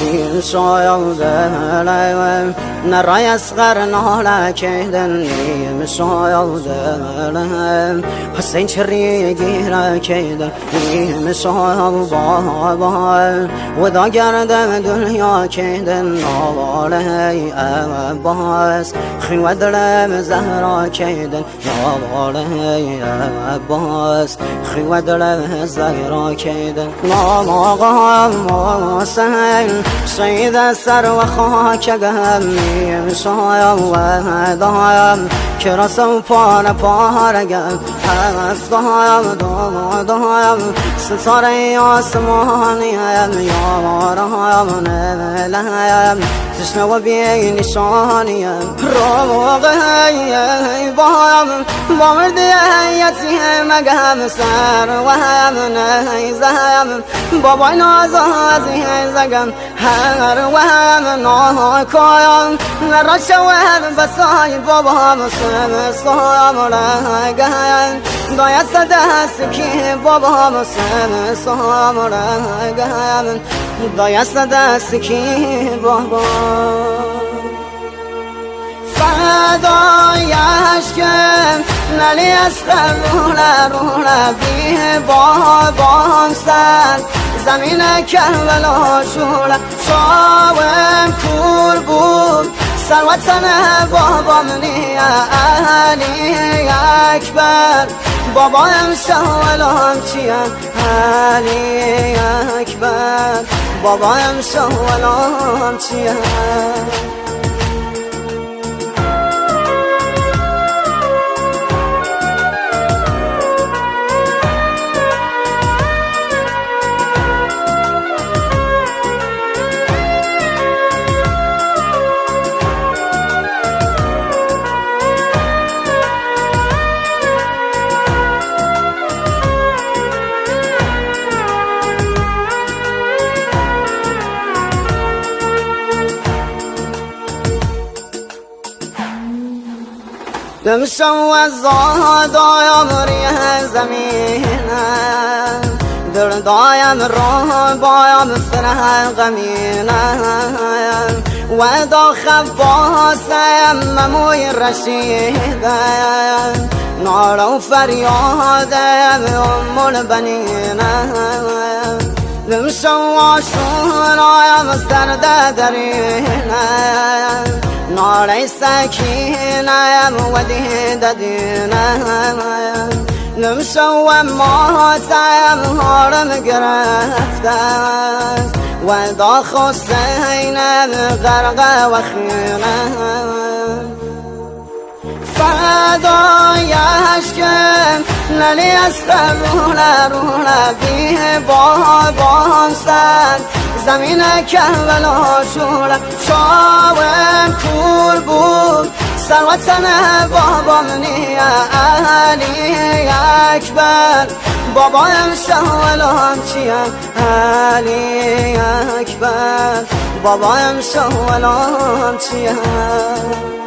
این شایدلم نرای اسقر ناله کهدن نیم شایدلم حسین چری گیره کهدن نیم شایدلم و دا گردم دنیا کهدن نواله عباس خیوه دلم زهرا کهدن نواله عباس خیوه دلم زهرا کهدن نواله حسین سید سر و خاکگم نیم شایدلم که رسم پارگم هفتایم دایم ستاره آسمانیم یارایم نملیم تشنه و بی نشانیم روغی بایم با مردی یتیم مگم سر و هم نیزم بابای نازازی زگم هر و هم ناکایم نرا شود بسای بابام سمستایم رگم دایست دست کی بابام سمستایم رگم دایست دست کی بابام فدایش که نلی اسقر روله بی بابام سر زمین کربلا شوله شاوم کور بود سروتن بابام نی علی اکبر بابایم شاولام چیم علی اکبر بابایم شاولام چیم دمشو از دایم ریه زمینم در دایم راه بایم فرح غمینم و دا خباسم مموی رشیدم نار و فریادم ام البنینم دمشو آشورایم سرد درینم نار سکینم و دیددینم نمشو ماتم هارم گرفتم و دا خسینم غرق و خینم فدایش که نلی اسقر روله بی بابام سر زمین کربلا شوله شاوم کور بود سروتن بابام نی علی اکبر بابایم شاولام چیم علی اکبر بابایم شاولام چیم